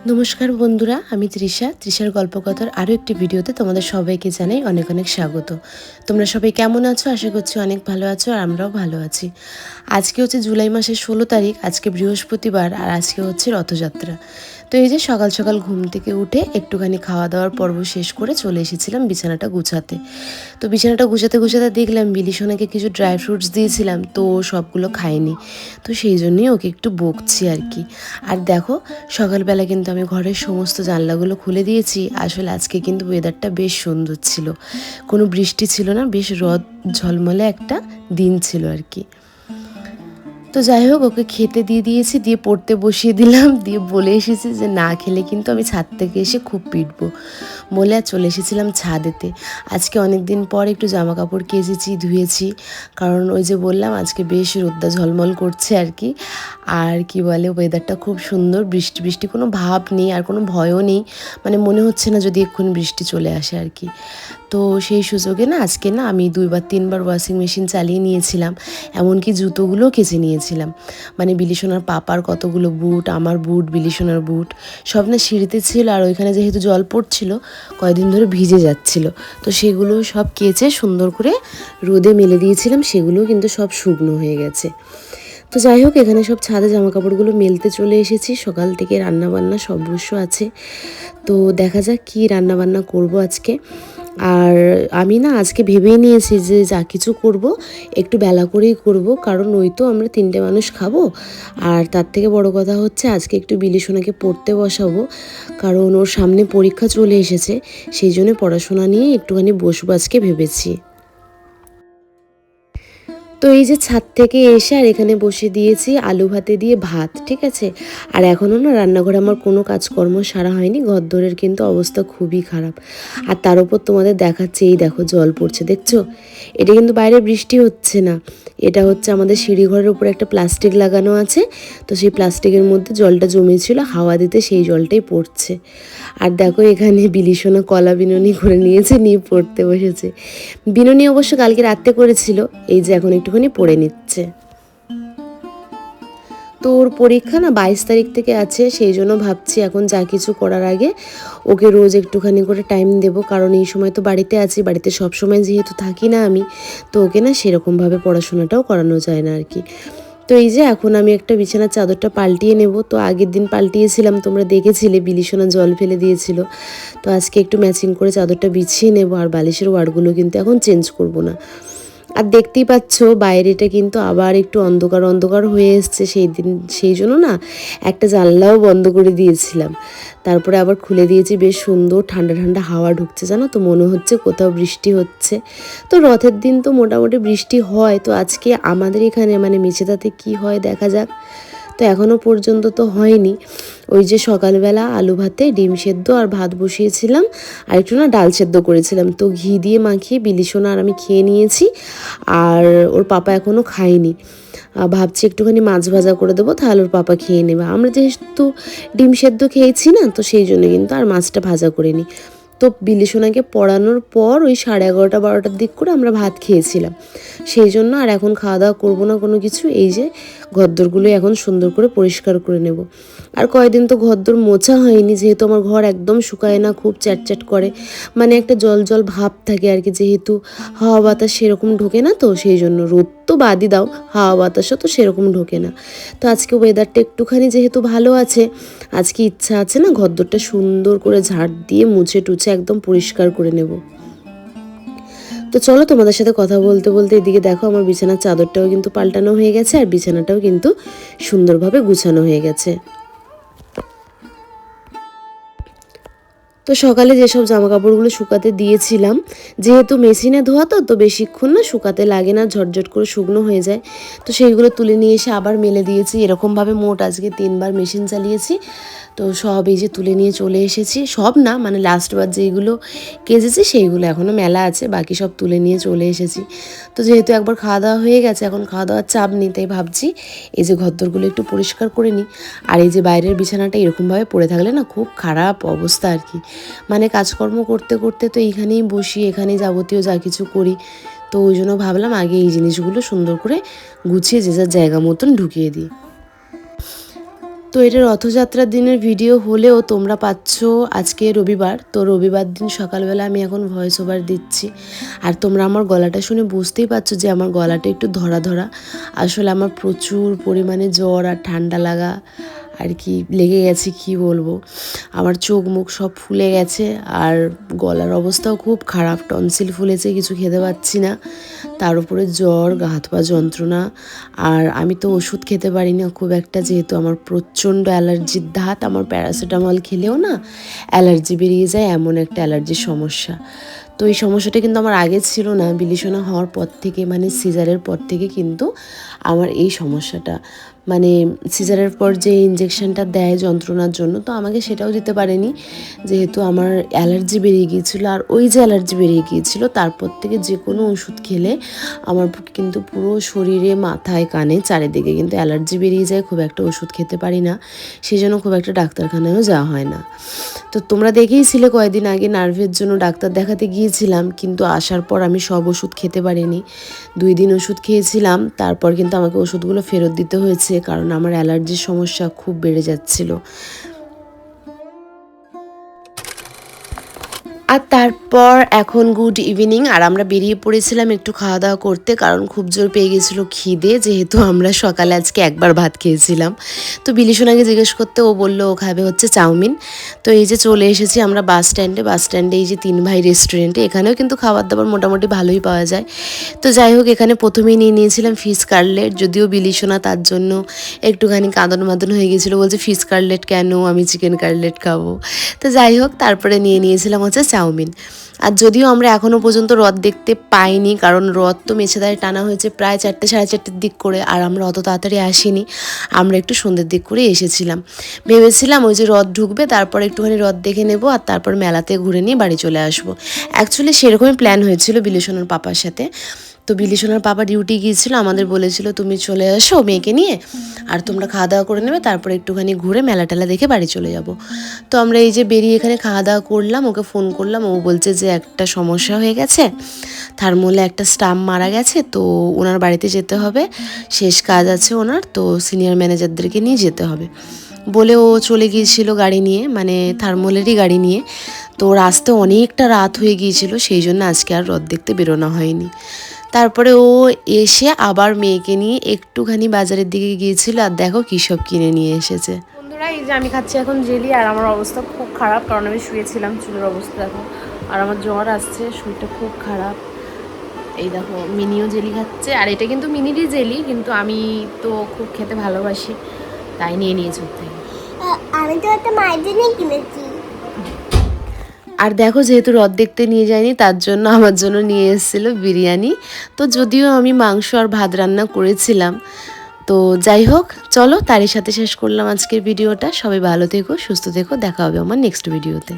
নমস্কার বন্ধুরা, আমি তৃষার গল্পকথার আরও একটি ভিডিওতে তোমাদের সবাইকে জানাই অনেক অনেক স্বাগত। তোমরা সবাই কেমন আছো? আশা করছি অনেক ভালো আছো, আর আমরাও ভালো আছি। আজকে হচ্ছে জুলাই মাসের 16 তারিখ, আজকে বৃহস্পতিবার, আর আজকে হচ্ছে রথযাত্রা। তো এই যে সকাল সকাল ঘুম থেকে উঠে একটুখানি খাওয়া দাওয়ার পর্ব শেষ করে চলে এসেছিলাম বিছানাটা গুছাতে। তো বিছানাটা গুছাতে গুছাতে দেখলাম বিলিসোনাকে কিছু ড্রাই ফ্রুটস দিয়েছিলাম, তো ও সবগুলো খায়নি। তো সেই জন্যই ওকে একটু বকছি আর কি। আর দেখো, সকালবেলা কিন্তু আমি ঘরের সমস্ত জানলাগুলো খুলে দিয়েছি। আসলে আজকে কিন্তু ওয়েদারটা বেশ সুন্দর ছিল, কোনো বৃষ্টি ছিল না, বেশ রোদ ঝলমলে একটা দিন ছিল আর কি। তো যাই হোক, ওকে খেতে দিয়ে দিয়েছি, দিয়ে পড়তে বসিয়ে দিলাম, দিয়ে বলে এসেছি যে না খেলে কিন্তু আমি ছাদ থেকে এসে খুব পিটবো বলে আর চলে এসেছিলাম ছাদেতে। আজকে অনেক দিন পর একটু জামা কাপড় কেচেছি, ধুয়েছি, কারণ ওই যে বললাম আজকে বেশ রোদ্দা ঝলমল করছে আর কি। আর কি বলে, ওয়েদারটা খুব সুন্দর, বৃষ্টি বৃষ্টি কোনো ভাব নেই, আর কোনো ভয়ও নেই, মানে মনে হচ্ছে না যদি এক্ষুনি বৃষ্টি চলে আসে আর কি। তো সেই সুযোগে না আজকে না আমি 2-3 বার ওয়াশিং মেশিন চালিয়ে নিয়েছিলাম, এমনকি জুতোগুলোও কেচে নিয়েছিলাম। মানে বিলিসোনার পাপার কতগুলো বুট, আমার বুট, বিলিসোনার বুট সব না সিঁড়িতে ছিল, আর ওইখানে যেহেতু জল পড়ছিল কয়েকদিন ধরে ভিজে যাচ্ছিল, তো সেগুলো সব কেচে সুন্দর করে রোদে মেলে দিয়েছিলাম, সেগুলোও কিন্তু সব শুকনো হয়ে গেছে। তো যাই হোক, এখানে সব ছাদে জামা কাপড়গুলো মেলতে চলে এসেছি। সকাল থেকে রান্নাবান্না সব অবশ্য আছে, তো দেখা যাক কী রান্নাবান্না করব আজকে। আর আমি না আজকে ভেবেই নিয়েছি যে যা কিছু করব একটু বেলা করেই করব, কারণ ওই তো আমরা 3টে মানুষ খাবো। আর তার থেকে বড় কথা হচ্ছে আজকে একটু বিলিসোনাকে পড়তে বসাবো, কারণ ওর সামনে পরীক্ষা চলে এসেছে, সেই জন্য পড়াশোনা নিয়ে একটুখানি বসবো আজকে ভেবেছি। তো এই যে ছাদ থেকে এসে আর এখানে বসে দিয়েছি আলু ভাতে দিয়ে ভাত, ঠিক আছে। আর এখনও না রান্নাঘরে আমার কোনো কাজকর্ম সারা হয়নি, ঘরদোরের কিন্তু অবস্থা খুবই খারাপ। আর তার উপর তোমাদের দেখাচ্ছে, এই দেখো জল পড়ছে, দেখছো? এটা কিন্তু বাইরে বৃষ্টি হচ্ছে না, এটা হচ্ছে আমাদের সিঁড়িঘরের উপরে একটা প্লাস্টিক লাগানো আছে, তো সেই প্লাস্টিকের মধ্যে জলটা জমেছিল, হাওয়া দিতে সেই জলটাই পড়ছে। আর দেখো এখানে বিলিসোনা কলা বিনুনি করে নিয়েছে, নিয়ে পড়তে বসেছে। বিনুনি অবশ্য কালকে রাত্রে করেছিল, এই যে এখন একটুখানি পড়ে নিচ্ছে। তো ওর পরীক্ষা না 22 তারিখ থেকে আছে, সেই জন্য ভাবছি এখন যা কিছু করার আগে ওকে রোজ একটুখানি করে টাইম দেব, কারণ এই সময় তো বাড়িতে আছি, বাড়িতে সব সময় যেহেতু থাকি না আমি, তো ওকে না সেরকমভাবে পড়াশোনাটাও করানো যায় না আর কি। তো এই যে এখন আমি একটা বিছানার চাদরটা পাল্টিয়ে নেব, তো আগের দিন পাল্টিয়েছিলাম, তোমরা দেখেছিলে, বিলিসোনা জল ফেলে দিয়েছিল। তো আজকে একটু ম্যাচিং করে চাদরটা বিছিয়ে নেব, আর বালিশের ওয়ারগুলো কিন্তু এখন চেঞ্জ করব না। আর দেখতেই পাচ্ছ বাইরেটা কিন্তু আবার একটু অন্ধকার অন্ধকার হয়ে এসছে, সেই জন্য না একটা জানলাও বন্ধ করে দিয়েছিলাম, তারপরে আবার খুলে দিয়েছি, বেশ সুন্দর ঠান্ডা ঠান্ডা হাওয়া ঢুকছে, জানো তো, মনে হচ্ছে কোথাও বৃষ্টি হচ্ছে। তো রথের দিন তো মোটামুটি বৃষ্টি হয়, তো আজকে আমাদের এখানে মানে মেছেদাতে কি হয় দেখা যাক। তো এখনও পর্যন্ত তো হয়নি। ওই যে সকালবেলা আলু ভাতে ডিম সেদ্ধ আর ভাত বসিয়েছিলাম, আর একটু না ডাল সেদ্ধ করেছিলাম, তো ঘি দিয়ে মাখিয়ে বিলিসোনা আর আমি খেয়ে নিয়েছি, আর ওর পাপা এখনও খায়নি। ভাবছি একটুখানি মাছ ভাজা করে দেবো, তাহলে ওর পাপা খেয়ে নেবে। আমরা যেহেতু ডিম সেদ্ধ খেয়েছি না, তো সেই জন্য কিন্তু আর মাছটা ভাজা করিনি। তো বিলিসোনাকে পড়ানোর পর ওই 11:30-12টার দিক করে আমরা ভাত খেয়েছিলাম, সেই জন্য আর এখন খাওয়া দাওয়া করবো না কোনো কিছু। এই যে ঘরদোরগুলো এখন সুন্দর করে পরিষ্কার করে নেব। আর কয়েকদিন তো ঘরদোর মোছা হয়নি, যেহেতু আমার ঘর একদম শুকায় না, খুব চ্যাটচ্যাট করে, মানে একটা জল জল ভাব থাকে আর কি, যেহেতু হাওয়া বাতাস সেরকম ঢোকে না, তো সেই জন্য। রোদ তো বাদই দাও, হাওয়া বাতাসও তো সেরকম ঢোকে না। তো আজকে ওয়েদারটা একটুখানি যেহেতু ভালো আছে, আজকে ইচ্ছা আছে না ঘরদোরটা সুন্দর করে ঝাড় দিয়ে মুছে টুছে একদম পরিষ্কার করে নেব। তো চলো তোমাদের সাথে কথা বলতে বলতে এদিকে দেখো আমার বিছানার চাদরটাও কিন্তু পাল্টানো হয়ে গেছে, আর বিছানাটাও কিন্তু সুন্দরভাবে গুছানো হয়ে গেছে। তো সকালে যেসব জামা কাপড়গুলো শুকাতে দিয়েছিলাম, যেহেতু মেশিনে ধোয়া, তো বেশিক্ষণ না শুকাতে লাগে না, ঝটঝট করে শুকনো হয়ে যায়, তো সেইগুলো তুলে নিয়ে এসে আবার মেলে দিয়েছি। এরকমভাবে মোট আজকে 3বার মেশিন চালিয়েছি। তো সব এই যে তুলে নিয়ে চলে এসেছি, সব না মানে লাস্টবার যেইগুলো কেজেছি সেইগুলো এখনও মেলা আছে, বাকি সব তুলে নিয়ে চলে এসেছি। তো যেহেতু একবার খাওয়া দাওয়া হয়ে গেছে, এখন খাওয়া দাওয়ার চাপ নেই, তাই ভাবছি এই যে ঘরদোরগুলো একটু পরিষ্কার করে নিই। আর এই যে বাইরের বিছানাটা এরকমভাবে পড়ে থাকলে না খুব খারাপ অবস্থা আর কি, মানে কাজকর্ম করতে করতে তো এইখানেই বসি, এখানেই যাবতীয় যা কিছু করি, তো ওই জন্য ভাবলাম আগে এই জিনিসগুলো সুন্দর করে গুছিয়ে যে যার জায়গা মতন ঢুকিয়ে দিই। তো এটা রথযাত্রার দিনের ভিডিও হলেও তোমরা পাচ্ছ আজকে রবিবার, তো রবিবার দিন সকালবেলা আমি এখন ভয়েস ওভার দিচ্ছি। আর তোমরা আমার গলাটা শুনে বুঝতেই পারছো যে আমার গলাটা একটু ধরা ধরা। আসলে আমার প্রচুর পরিমাণে জ্বর আর ঠান্ডা লাগা আর কি লেগে গেছে, কি বলবো। আমার চোখ মুখ সব ফুলে গেছে আর গলার অবস্থাও খুব খারাপ, টনসিল ফুলেছে, কিছু খেতে পাচ্ছি না। তার উপরে জ্বর, গা হাত পা যন্ত্রণা। আর আমি তো ওষুধ খেতে পারি না খুব একটা, যেহেতু আমার প্রচণ্ড অ্যালার্জির ধাত। আমার প্যারাসিটামল খেলেও না অ্যালার্জি বেরিয়ে যায়, এমন একটা অ্যালার্জির সমস্যা। তো এই সমস্যাটা কিন্তু আমার আগে ছিল না, বিলিসোনা হওয়ার পর থেকে, মানে সিজারের পর থেকে কিন্তু আমার এই সমস্যাটা। মানে সিজারের পর যে ইঞ্জেকশনটা দেয় যন্ত্রণার জন্য, তো আমাকে সেটাও দিতে পারেনি, যেহেতু আমার অ্যালার্জি বেরিয়ে গিয়েছিলো। আর ওই যে অ্যালার্জি বেরিয়ে গিয়েছিলো তারপর থেকে যে কোনো ওষুধ খেলে আমার কিন্তু পুরো শরীরে, মাথায়, কানে, চারিদিকে কিন্তু অ্যালার্জি বেরিয়ে যায়। খুব একটা ওষুধ খেতে পারি না, সেই জন্য খুব একটা ডাক্তারখানায়ও যাওয়া হয় না। তো তোমরা দেখেইছিলে কয়েকদিন আগে নার্ভের জন্য ডাক্তার দেখাতে গিয়েছিলাম, কিন্তু আসার পর আমি সব ওষুধ খেতে পারিনি। 2 দিন ওষুধ খেয়েছিলাম, তারপর কিন্তু আমাকে ওষুধগুলো ফেরত দিতে হয়েছে, কারণ আমার অ্যালার্জির সমস্যা খুব বেড়ে যাচ্ছিলো। আর তারপর এখন গুড ইভিনিং, আর আমরা বেরিয়ে পড়েছিলাম একটু খাওয়া দাওয়া করতে, কারণ খুব জোর পেয়ে গেছিলো খিদে, যেহেতু আমরা সকালে আজকে একবার ভাত খেয়েছিলাম। তো বিলিসোনাকে জিজ্ঞেস করতে ও বললো ও খাবে হচ্ছে চাউমিন। তো এই যে চলে এসেছি আমরা বাস স্ট্যান্ডে এই যে 3 ভাই রেস্টুরেন্টে। এখানেও কিন্তু খাবার দাবার মোটামুটি ভালোই পাওয়া যায়। তো যাই হোক, এখানে প্রথমেই নিয়ে নিয়েছিলাম ফিশ কাটলেট, যদিও বিলিসোনা তার জন্য একটুখানি কাঁদন মাদন হয়ে গেছিলো, বলছে ফিশ কাটলেট কেন, আমি চিকেন কাটলেট খাবো। তো যাই হোক, তারপরে নিয়ে নিয়েছিলাম হচ্ছে চাউমিন। আর যদিও আমরা এখনও পর্যন্ত রথ দেখতে পাইনি, কারণ রথ তো মেছেদায় টানা হয়েছে প্রায় 4টে সাড়ে 4টের দিক করে, আর আমরা অত তাড়াতাড়ি আসিনি, আমরা একটু সন্ধ্যের দিক করে এসেছিলাম। ভেবেছিলাম ওই যে রথ ঢুকবে তারপর একটুখানি রথ দেখে নেব, আর তারপর মেলাতে ঘুরে নিয়ে বাড়ি চলে আসবো। অ্যাকচুয়ালি সেরকমই প্ল্যান হয়েছিল বিলিসোনার পাপার সাথে। তো বিলিসোনার পাপা ডিউটি গিয়েছিলো, আমাদের বলেছিল তুমি চলে আসো মেয়েকে নিয়ে, আর তোমরা খাওয়া দাওয়া করে নেবে, তারপর একটুখানি ঘুরে মেলা টেলা দেখে বাড়ি চলে যাব। তো আমরা এই যে বেরিয়ে এখানে খাওয়া দাওয়া করলাম, ওকে ফোন করলাম, ও বলছে যে একটা সমস্যা হয়ে গেছে, থার্মোলে একটা স্টাম্প মারা গেছে, তো ওনার বাড়িতে যেতে হবে, শেষ কাজ আছে ওনার, তো সিনিয়র ম্যানেজারদেরকে নিয়ে যেতে হবে বলে ও চলে গিয়েছিল গাড়ি নিয়ে, মানে থার্মোলেরই গাড়ি নিয়ে। তো রাস্তা অনেকটা রাত হয়ে গিয়েছিল, সেই জন্য আজকে আর রথ দেখতে বেরোনো হয়নি। তারপরে ও এসে আবার মেয়েকে নিয়ে একটুখানি বাজারের দিকে গিয়েছিল, আর দেখো কী সব কিনে নিয়ে এসেছে। বন্ধুরা, এই যে আমি খাচ্ছি এখন জেলি, আর আমার অবস্থা খুব খারাপ, কারণ আমি শুয়েছিলাম, চুলের অবস্থা দেখো, আর আমার জ্বর আসছে, শরীরটা খুব খারাপ। এই দেখো মিনিও জেলি খাচ্ছে, আর এটা কিন্তু মিনিরই জেলি, কিন্তু আমি তো খুব খেতে ভালোবাসি, তাই নিয়ে নিয়েছি। আমি তো একটা মায়ের জন্য কিনেছি। আর দেখো, যেহেতু রথ দেখতে নিয়ে যায়নি, তার জন্য আমার জন্য নিয়ে এসেছিলো বিরিয়ানি। তো যদিও আমি মাংস আর ভাত রান্না করেছিলাম। তো যাই হোক, চলো তারই সাথে শেষ করলাম আজকের ভিডিওটা। সবাই ভালো থেকো, সুস্থ থেকো, দেখা হবে আমার নেক্সট ভিডিওতে।